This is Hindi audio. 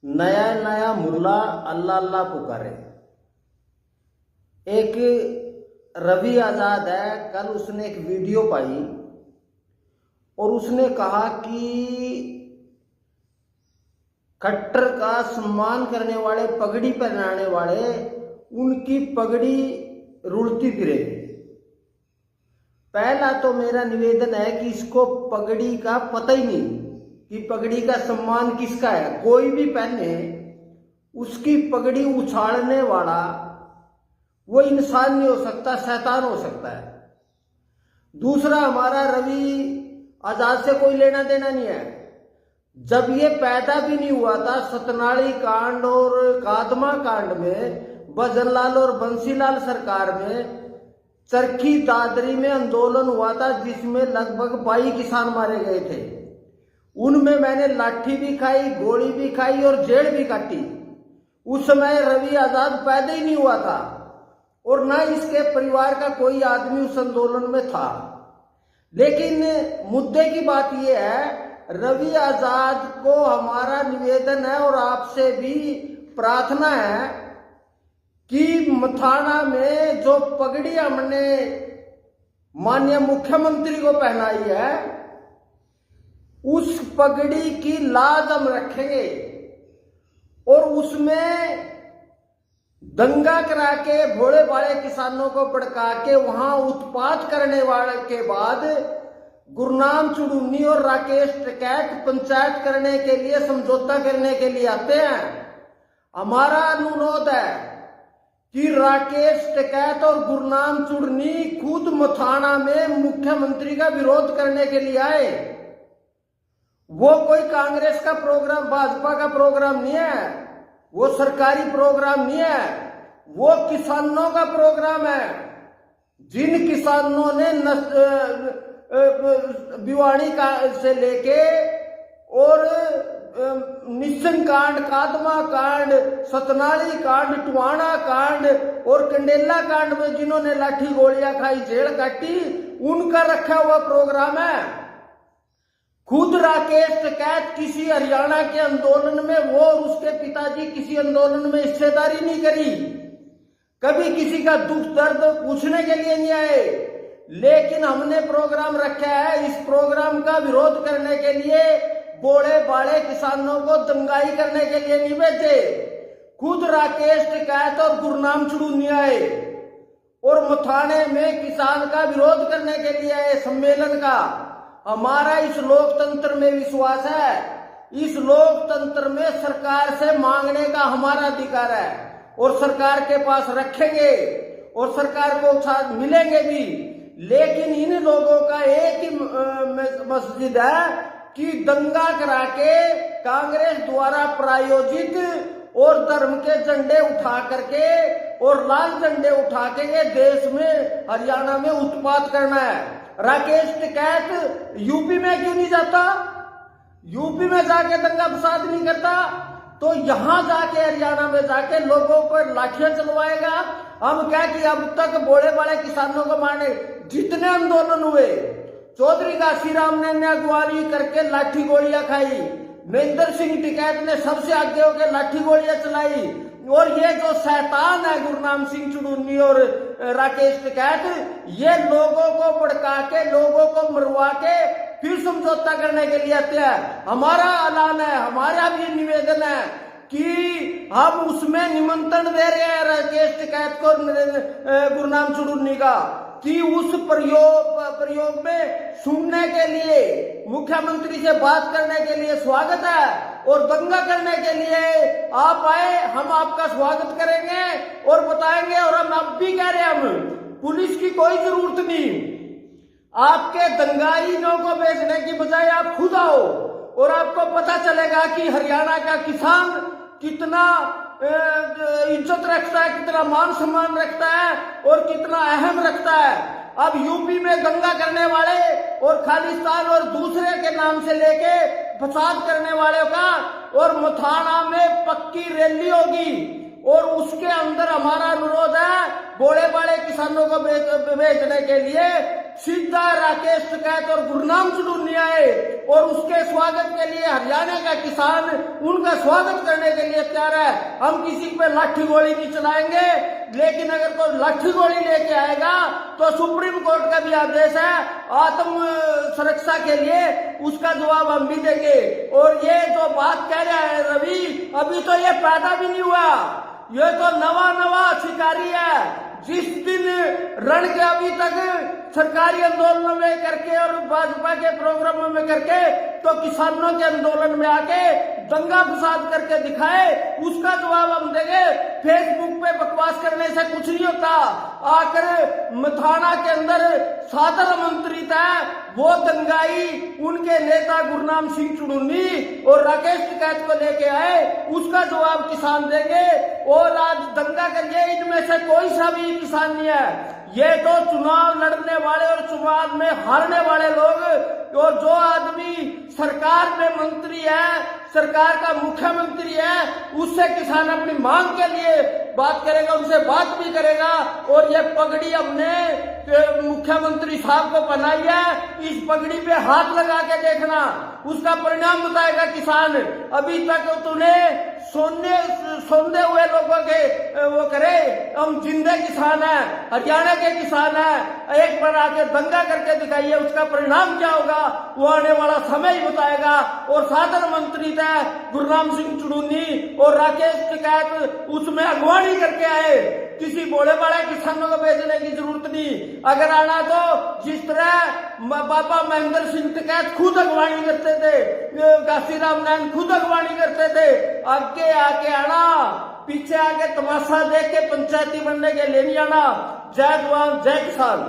नया नया मुल्ला अल्लाह अल्लाह पुकारे। एक रवि आजाद है, कल उसने एक वीडियो पाई और उसने कहा कि खट्टर का सम्मान करने वाले, पगड़ी पहनाने वाले, उनकी पगड़ी रुलती फिरेगी। पहला तो मेरा निवेदन है कि इसको पगड़ी का पता ही नहीं कि पगड़ी का सम्मान किसका है। कोई भी पहने, उसकी पगड़ी उछाड़ने वाला वो इंसान नहीं हो सकता, शैतान हो सकता है। दूसरा, हमारा रवि आजाद से कोई लेना देना नहीं है। जब ये पैदा भी नहीं हुआ था, सतनाली कांड और कादमा कांड में, भजनलाल और बंसीलाल सरकार में, चरखी दादरी में आंदोलन हुआ था जिसमें लगभग 22 किसान मारे गए थे। उनमें मैंने लाठी भी खाई, गोली भी खाई और जेल भी काटी। उस समय रवि आजाद पैदा ही नहीं हुआ था और ना इसके परिवार का कोई आदमी उस आंदोलन में था। लेकिन मुद्दे की बात यह है, रवि आजाद को हमारा निवेदन है और आपसे भी प्रार्थना है कि मथाना में जो पगड़ी हमने माननीय मुख्यमंत्री को पहनाई है, उस पगड़ी की लाज हम रखेंगे और उसमें दंगा करा के, भोले भाले किसानों को भड़का के, वहां उत्पात करने वाले के बाद गुरनाम चुड़ूनी और राकेश टिकैत पंचायत करने के लिए, समझौता करने के लिए आते हैं। हमारा अनुरोध है कि राकेश टिकैत और गुरनाम चुड़नी खुद मथाना में मुख्यमंत्री का विरोध करने के लिए आए। वो कोई कांग्रेस का प्रोग्राम, भाजपा का प्रोग्राम नहीं है, वो सरकारी प्रोग्राम नहीं है, वो किसानों का प्रोग्राम है। जिन किसानों ने भिवाड़ी का से लेके और निस्सन कांड, कादमा कांड, सतनाली कांड, टुवाना कांड और कंडेला कांड में जिन्होंने लाठी गोलियां खाई, जेल काटी, उनका रखा हुआ प्रोग्राम है। खुद राकेश टिकैत किसी हरियाणा के आंदोलन में, वो और उसके पिताजी किसी आंदोलन में हिस्सेदारी नहीं करी, कभी किसी का दुख दर्द पूछने के लिए नहीं आए। लेकिन हमने प्रोग्राम रखा है, इस प्रोग्राम का विरोध करने के लिए बोले बाले किसानों को दंगाई करने के लिए नहीं भेजे। खुद राकेश टिकैत और गुरनाम चुड़ूनी आए और मथाने में किसान का विरोध करने के लिए आए, सम्मेलन का। हमारा इस लोकतंत्र में विश्वास है, इस लोकतंत्र में सरकार से मांगने का हमारा अधिकार है और सरकार के पास रखेंगे और सरकार को साथ मिलेंगे भी। लेकिन इन लोगों का एक ही मस्जिद है कि दंगा करा के कांग्रेस द्वारा प्रायोजित और धर्म के झंडे उठा करके और लाल झंडे उठा के देश में, हरियाणा में उत्पात करना है। राकेश टिकैत यूपी में क्यों नहीं जाता? यूपी में जाके दंगा फसाद नहीं करता, तो यहां जाके हरियाणा में जाके लोगों पर लाठियां चलवाएगा। हम क्या कि अब तक बोले वाले किसानों को मारने जितने आंदोलन हुए, चौधरी काशीराम ने अगुवाई करके लाठी गोलियां खाई, महेंद्र सिंह टिकैत ने सबसे आगे होकर लाठी गोलियां चलाई, और ये जो शैतान है गुरनाम सिंह चुड़ूनी और राकेश टिकैत, ये लोगों को भड़का के, लोगों को मरवा के फिर समझौता करने के लिए आते हैं। हमारा ऐलान है, हमारा भी निवेदन है कि हम उसमें निमंत्रण दे रहे हैं राकेश टिकैत को, गुरनाम चुड़ूनी का, कि उस प्रयोग में सुनने के लिए, मुख्यमंत्री से बात करने के लिए स्वागत है और दंगा करने के लिए आप आए, हम आपका स्वागत करेंगे और बताएंगे। और हम अब भी कह रहे हैं, हम पुलिस की कोई जरूरत नहीं, आपके दंगाइयों को भेजने की बजाय आप खुद आओ और आपको पता चलेगा कि हरियाणा का किसान कितना इज्जत रखता है, कितना मान सम्मान रखता है और कितना अहम रखता है। अब यूपी में दंगा करने वाले और खालिस्तान और दूसरे के नाम से लेके फसाद करने वाले का, और मथाना में पक्की रैली होगी और उसके अंदर हमारा अनुरोध है बोले बड़े किसानों को भेजने के लिए सीधा राकेश टिकैत और गुरनाम चुड़ूनी आए और उसके स्वागत के लिए हरियाणा का किसान उनका स्वागत करने के लिए तैयार है। हम किसी पे लाठी गोली नहीं चलाएंगे, लेकिन अगर कोई लाठी गोली लेके आएगा तो सुप्रीम कोर्ट का भी आदेश है आत्म सुरक्षा के लिए, उसका जवाब हम भी देंगे। और ये जो बात कह रहा है रवि, अभी तो ये पैदा भी नहीं हुआ, ये तो नवा शिकारी है। जिस दिन रण के अभी तक सरकारी आंदोलन में करके और भाजपा के प्रोग्रामों में करके तो किसानों के आंदोलन में आके दंगा फसाद करके दिखाए, उसका जवाब हम देंगे। फेसबुक पे बकवास करने से कुछ नहीं होता। आकर मथाना के अंदर साधन मंत्री था, वो दंगाई उनके नेता गुरनाम सिंह चुड़ूनी और राकेश टिकैत को लेके आए, उसका जवाब किसान देंगे। और आज दंगा करिए, इनमें से कोई सा भी किसान नहीं है। ये तो चुनाव लड़ने वाले और चुनाव में हारने वाले लोग, और जो आदमी सरकार में मंत्री है, सरकार का मुख्यमंत्री है, उससे किसान अपनी मांग के लिए बात करेगा, उनसे बात भी करेगा। और ये पगड़ी हमने मुख्यमंत्री साहब को पहनाई है, इस पगड़ी पे हाथ लगा के देखना, उसका परिणाम बताएगा किसान। अभी तक तूने सोंदे हुए लोगों के वो करे, हम जिंदे किसान हैं, हरियाणा के किसान हैं, एक बार आके दंगा करके दिखाइए, उसका परिणाम क्या होगा वो आने वाला समय ही बताएगा। और साधन मंत्री थे गुरनाम सिंह चुड़ूनी और राकेश टिकैत उसमें अगवानी करके आए, किसी भोले भाले किसानों को भेजने की जरूरत नहीं। अगर आना तो जिस तरह बाबा महेंद्र सिंह टिकैत खुद अगवानी करते थे, काशीराम नारायण खुद अगवानी करते थे, आगे आके आना, पीछे आके तमाशा देख के पंचायती बनने के लिए नहीं आना। जय जवान जय किसान।